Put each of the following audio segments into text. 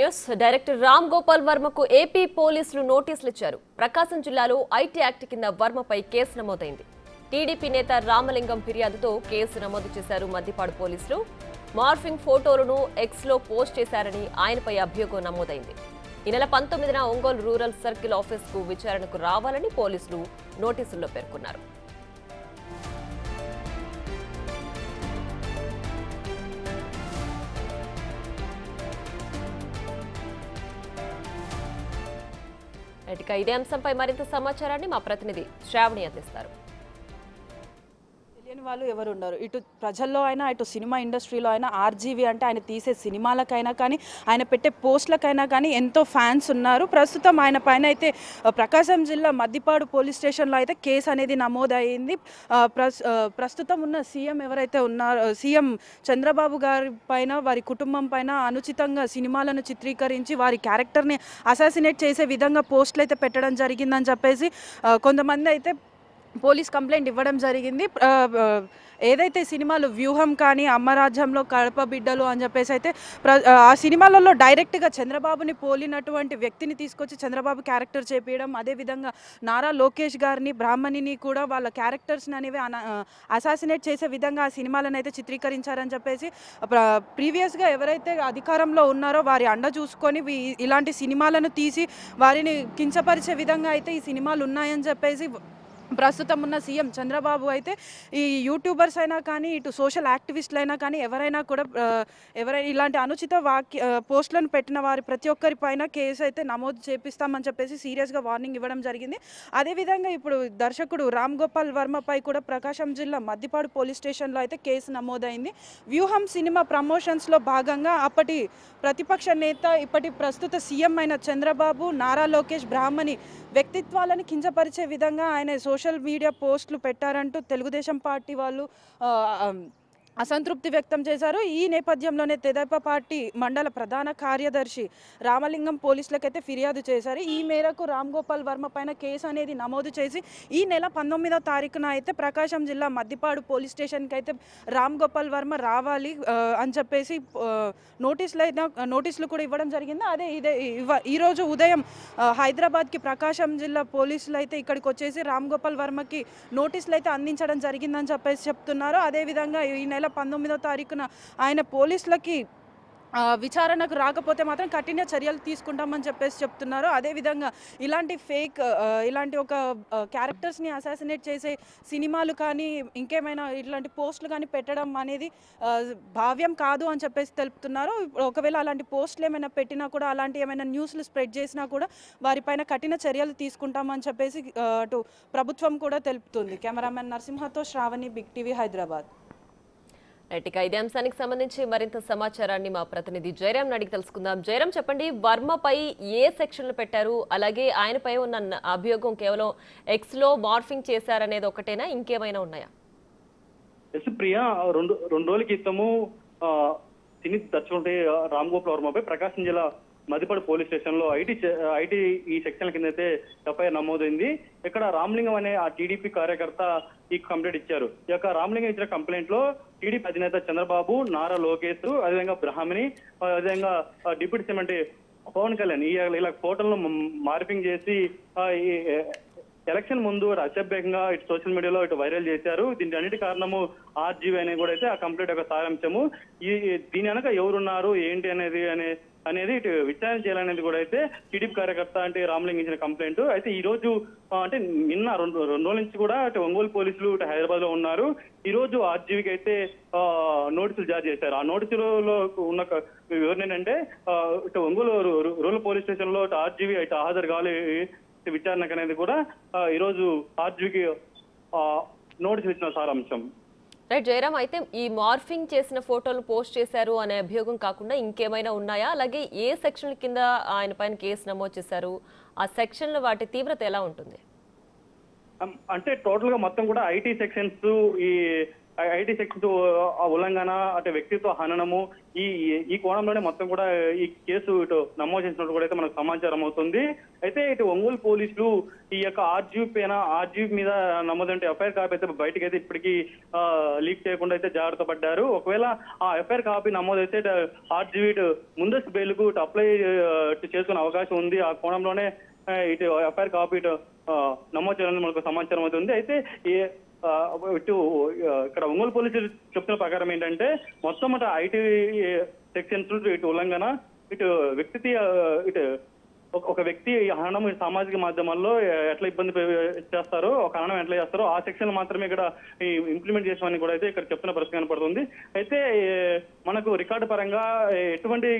News director Ram Gopal వర్మకు AP పోలీసులు నోటీసులు ఇచ్చారు. ప్రకాశం జిల్లాలో ఐటీ యాక్ట్ కింద వర్మపై కేసు నమోదైంది. టీడీపీ నేత రామలింగం ఫిర్యాదుతో కేసు నమోదు చేశారు మద్దిపాడు పోలీసులు. మార్ఫింగ్ ఫోటోలను ఎక్స్లో పోస్ట్ చేశారని ఆయనపై అభియోగం నమోదైంది. ఈ నెల 19న ఒంగోలు రూరల్ సర్కిల్ ఆఫీస్కు విచారణకు రావాలని పోలీసులు నోటీసుల్లో పేర్కొన్నారు. ఇదే అంశంపై మరింత సమాచారాన్ని మా ప్రతినిధి శ్రావణి అందిస్తారు. తెలియని వాళ్ళు ఎవరు ఉన్నారు. ఇటు ప్రజల్లో అయినా ఇటు సినిమా ఇండస్ట్రీలో అయినా ఆర్జీవి అంటే ఆయన తీసే సినిమాలకైనా కానీ ఆయన పెట్టే పోస్టులకైనా కానీ ఎంతో ఫ్యాన్స్ ఉన్నారు. ప్రస్తుతం ఆయన పైన అయితే ప్రకాశం జిల్లా మద్దిపాడు పోలీస్ స్టేషన్లో అయితే కేసు అనేది నమోదయ్యింది. ప్రస్తుతం ఉన్న సీఎం ఎవరైతే ఉన్నారో సీఎం చంద్రబాబు గారి పైన వారి కుటుంబం పైన అనుచితంగా సినిమాలను చిత్రీకరించి వారి క్యారెక్టర్ని అసాసినేట్ చేసే విధంగా పోస్టులు అయితే పెట్టడం జరిగిందని చెప్పేసి కొంతమంది అయితే పోలీస్ కంప్లైంట్ ఇవ్వడం జరిగింది. ఏదైతే సినిమాలు వ్యూహం కానీ అమ్మరాజ్యంలో కడప బిడ్డలు అని చెప్పేసి అయితే ఆ సినిమాలలో డైరెక్ట్గా చంద్రబాబుని పోలినటువంటి వ్యక్తిని తీసుకొచ్చి చంద్రబాబు క్యారెక్టర్ చేపించడం, అదేవిధంగా నారా లోకేష్ గారిని బ్రాహ్మణిని కూడా వాళ్ళ క్యారెక్టర్స్ని అనేవి అసాసినేట్ చేసే విధంగా ఆ సినిమాలను అయితే చిత్రీకరించారని చెప్పేసి ప్రీవియస్గా ఎవరైతే అధికారంలో ఉన్నారో వారి అండ చూసుకొని ఇలాంటి సినిమాలను తీసి వారిని కించపరిచే విధంగా అయితే ఈ సినిమాలు ఉన్నాయని చెప్పేసి ప్రస్తుతం ఉన్న సీఎం చంద్రబాబు అయితే ఈ యూట్యూబర్స్ అయినా కానీ ఇటు సోషల్ యాక్టివిస్టులు అయినా కానీ ఎవరైనా కూడా ఎవరైనా ఇలాంటి అనుచిత పోస్టులను పెట్టిన వారి ప్రతి ఒక్కరి పైన కేసు అయితే నమోదు చేపిస్తామని చెప్పేసి సీరియస్గా వార్నింగ్ ఇవ్వడం జరిగింది. అదేవిధంగా ఇప్పుడు దర్శకుడు రామ్ గోపాల్ వర్మపై కూడా ప్రకాశం జిల్లా మద్దిపాడు పోలీస్ స్టేషన్లో అయితే కేసు నమోదైంది. వ్యూహం సినిమా ప్రమోషన్స్లో భాగంగా అప్పటి ప్రతిపక్ష నేత ఇప్పటి ప్రస్తుత సీఎం అయిన చంద్రబాబు, నారా లోకేష్ బ్రాహ్మణి వ్యక్తిత్వాలను కించపరిచే విధంగా ఆయన సోషల్ మీడియా పోస్టులు పెట్టారంటూ తెలుగుదేశం పార్టీ వాళ్ళు అసంతృప్తి వ్యక్తం చేశారు. ఈ నేపథ్యంలోనే తెదేపా పార్టీ మండల ప్రధాన కార్యదర్శి రామలింగం పోలీసులకైతే ఫిర్యాదు చేశారు. ఈ మేరకు రామ్ గోపాల్ వర్మ పైన కేసు అనేది నమోదు చేసి ఈ నెల 19వ తారీఖున అయితే ప్రకాశం జిల్లా మద్దిపాడు పోలీస్ స్టేషన్కి అయితే రామ్ గోపాల్ వర్మ రావాలి అని చెప్పేసి నోటీసులు కూడా ఇవ్వడం జరిగింది. ఈరోజు ఉదయం హైదరాబాద్కి ప్రకాశం జిల్లా పోలీసులు అయితే ఇక్కడికి వచ్చేసి రామ్ గోపాల్ వర్మకి నోటీసులు అయితే అందించడం జరిగిందని చెప్పేసి చెప్తున్నారు. అదేవిధంగా ఈ నెల 19వ తారీఖున ఆయన పోలీసులకి విచారణకు రాకపోతే మాత్రం కఠిన చర్యలు తీసుకుంటామని చెప్పేసి చెప్తున్నారు. అదేవిధంగా ఇలాంటి ఒక క్యారెక్టర్స్ని అసాసినేట్ చేసే సినిమాలు కానీ ఇంకేమైనా ఇట్లాంటి పోస్టులు కానీ పెట్టడం అనేది భావ్యం కాదు అని చెప్పేసి తెలుపుతున్నారు. ఒకవేళ అలాంటి పోస్టులు ఏమైనా పెట్టినా కూడా అలాంటి ఏమైనా న్యూస్లు స్ప్రెడ్ చేసినా కూడా వారిపైన కఠిన చర్యలు తీసుకుంటామని చెప్పేసి అటు ప్రభుత్వం కూడా తెలుపుతుంది. కెమెరామెన్ నరసింహతో శ్రావణి, బిగ్ టీవీ, హైదరాబాద్. ఇదే అంశానికి సంబంధించి మరింత సమాచారాన్ని మా ప్రతినిధి జయరాం అడిగి తెలుసుకుందాం. జయరాం, చెప్పండి, వర్మపై ఏ సెక్షన్లు పెట్టారు, అలాగే ఆయనపై ఉన్న అభియోగం కేవలం ఎక్స్లో మార్ఫింగ్ చేశారనేది ఒకటేనా, ఇంకేమైనా ఉన్నాయా? ప్రియా, రెండు రోజుల క్రితము సినీ దర్శకుడు రామ్ గోపాల్ వర్మపై ప్రకాశం జిల్లా మద్దిపాడు పోలీస్ స్టేషన్ లో ఐటీ ఈ సెక్షన్ కింద అయితే ఎఫ్ఐఆర్ నమోదైంది. ఇక్కడ రామలింగం అనే ఆ టీడీపీ కార్యకర్త ఈ కంప్లైంట్ ఇచ్చారు. ఈ యొక్క రామలింగం ఇచ్చిన కంప్లైంట్ లో టీడీపీ అధినేత చంద్రబాబు, నారా లోకేష్, అదేవిధంగా బ్రాహ్మణి, అదేవిధంగా డిప్యూటీ సీఎం అంటే పవన్ కళ్యాణ్ ఇలా ఫోటోలను మార్పింగ్ చేసి ఎలక్షన్ ముందు అసభ్యంగా ఇటు సోషల్ మీడియాలో ఇటు వైరల్ చేశారు. దీని అన్నిటి కారణము ఆర్జీవీ అనేది కూడా అయితే ఆ కంప్లైంట్ యొక్క సారాంశము. దీని వెనక ఎవరున్నారు ఏంటి అనేది ఇటు విచారణ చేయాలనేది కూడా అయితే టీడీపీ కార్యకర్త అంటే రామలింగం ఇచ్చిన కంప్లైంట్. అయితే ఈ రోజు అంటే నిన్న రెండు రోజుల నుంచి కూడా ఇటు ఒంగోలు పోలీసులు ఇటు హైదరాబాద్ లో ఉన్నారు. ఈ రోజు ఆర్జీవీకి అయితే నోటీసులు జారీ చేశారు. ఆ నోటీసులలో ఉన్న వివరణ ఏంటంటే ఇటు ఒంగోలు రూరల్ పోలీస్ స్టేషన్ లో ఇటు ఆర్జీవీ ఇటు హాజరు కావాలి విచారణకు అనేది కూడా ఈ రోజు ఆర్జీవీకి నోటీసులు ఇచ్చిన సారాంశం. రైట్ జయరాం, అయితే ఈ మార్ఫింగ్ చేసిన ఫోటోలు పోస్ట్ చేశారు అనే అభియోగం కాకుండా ఇంకేమైనా ఉన్నాయా? అలాగే ఏ సెక్షన్ల కింద ఆయన పైన కేసు నమోదు చేశారు, ఆ సెక్షన్లో వాటి తీవ్రత ఎలా ఉంటుంది? అంటే టోటల్ గా మొత్తం కూడా ఐటీ సెక్షన్స్, ఈ ఐటీ సెక్షన్ ఉల్లంఘన అటు వ్యక్తిత్వ హననము ఈ కోణంలోనే మొత్తం కూడా ఈ కేసు ఇటు నమోదు చేసినట్టు కూడా అయితే మనకు సమాచారం అవుతుంది. అయితే ఇటు ఒంగోలు పోలీసులు ఈ యొక్క ఆర్జీవీ మీద నమోదంటే ఎఫ్ఐఆర్ కాపీ అయితే బయటకు అయితే ఇప్పటికీ లీక్ చేయకుండా అయితే జాగ్రత్త పడ్డారు. ఒకవేళ ఆ ఎఫ్ఐఆర్ కాపీ నమోదైతే ఆర్జీవీ ముందస్తు బెయిల్కు అప్లై చేసుకునే అవకాశం ఉంది. ఆ కోణంలోనే ఇటు ఎఫ్ఐఆర్ కాపీ నమోదు చేయాలని మనకు సమాచారం అవుతుంది. అయితే ఇటు ఇక్కడ ఒంగోలు పోలీసులు చెప్తున్న ప్రకారం ఏంటంటే మొత్తం ఐటీ సెక్షన్స్ ఇటు ఉల్లంఘన ఇటు ఒక వ్యక్తి హననం సామాజిక మాధ్యమాల్లో ఎట్లా ఇబ్బంది చేస్తారో ఒక హననం ఎట్లా చేస్తారో ఆ సెక్షన్ మాత్రమే ఇక్కడ ఇంప్లిమెంట్ చేసామని కూడా అయితే ఇక్కడ చెప్తున్న పరిస్థితి కనపడుతుంది. అయితే మనకు రికార్డు పరంగా ఎటువంటి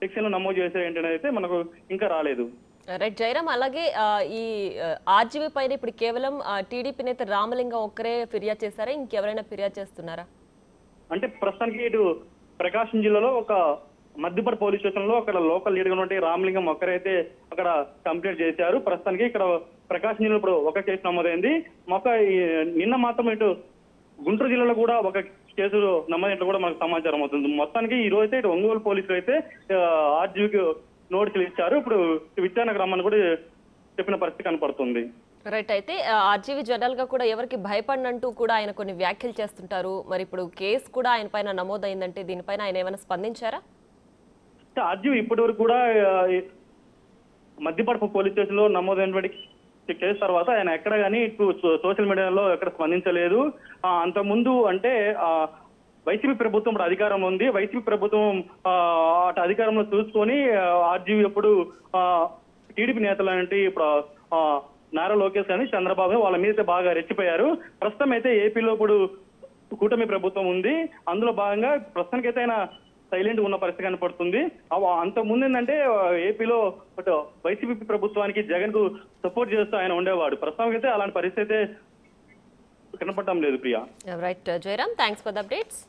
సెక్షన్లు నమోదు చేసే ఏంటనేది అయితే మనకు ఇంకా రాలేదు. రైట్ జయరామ్, అలాగే ఈ ఆర్జీవీ పైన ఇప్పుడు కేవలం టీడీపీ నేత రామలింగం ఒక్కరే ఫిర్యాదు చేశారా, ఇంకెవరైనా ఫిర్యాదు చేస్తున్నారా? అంటే ప్రస్తుతానికి ఇటు ప్రకాశం జిల్లాలో ఒక మద్దిపట్ పోలీస్ స్టేషన్ లో అక్కడ లోకల్ లీడర్ ఉన్నటువంటి రామలింగం ఒక్కరైతే అక్కడ కంప్లైంట్ చేశారు. ప్రస్తుతానికి ఇక్కడ ప్రకాశం జిల్లాలో ఇప్పుడు ఒక కేసు నమోదైంది. నిన్న మాత్రం ఇటు గుంటూరు జిల్లాలో కూడా ఒక కేసు నమోదైనట్లు కూడా మనకు సమాచారం అవుతుంది. మొత్తానికి ఈ రోజు అయితే ఇటు ఒంగోలు పోలీసులు అయితే ఆర్జీవీకి నోటీసులు ఇచ్చారు. ఇప్పుడు విచారణకు రమ్మని కూడా చెప్పిన పరిస్థితి కనపడుతుంది. రైట్, అయితే ఆర్జీవీ జనరల్ గా కూడా ఎవరికి భయపడినంటూ కూడా ఆయన కొన్ని వ్యాఖ్యలు చేస్తుంటారు. మరి ఇప్పుడు కేసు కూడా ఆయన పైన నమోదైందంటే దీనిపైన ఆయన ఏమైనా స్పందించారా? ఆర్జీవీ ఇప్పటి వరకు కూడా మద్దిపడప పోలీస్ స్టేషన్ లో నమోదైనటువంటి కేసు తర్వాత ఆయన ఎక్కడ కానీ సోషల్ మీడియాలో ఎక్కడ స్పందించలేదు. అంతకుముందు అంటే వైసీపీ ప్రభుత్వం ఇప్పుడు అధికారంలో ఉంది. వైసీపీ ప్రభుత్వం అటు అధికారంలో చూసుకొని ఆర్జీవీ ఎప్పుడు టీడీపీ నేతలు అంటే ఇప్పుడు నారా లోకేష్ కానీ చంద్రబాబు వాళ్ళ మీద బాగా రెచ్చిపోయారు. ప్రస్తుతం అయితే ఏపీలో ఇప్పుడు కూటమి ప్రభుత్వం ఉంది. అందులో భాగంగా ప్రస్తుతానికైతే ఆయన సైలెంట్ ఉన్న పరిస్థితి కనపడుతుంది. అంతకుముందు ఏంటంటే ఏపీలో వైసీపీ ప్రభుత్వానికి జగన్ కు సపోర్ట్ చేస్తూ ఆయన ఉండేవాడు. ప్రస్తుతానికి అయితే అలాంటి పరిస్థితి అయితే కనపడటం లేదు. Priya. Right Jayaram, thanks for the updates.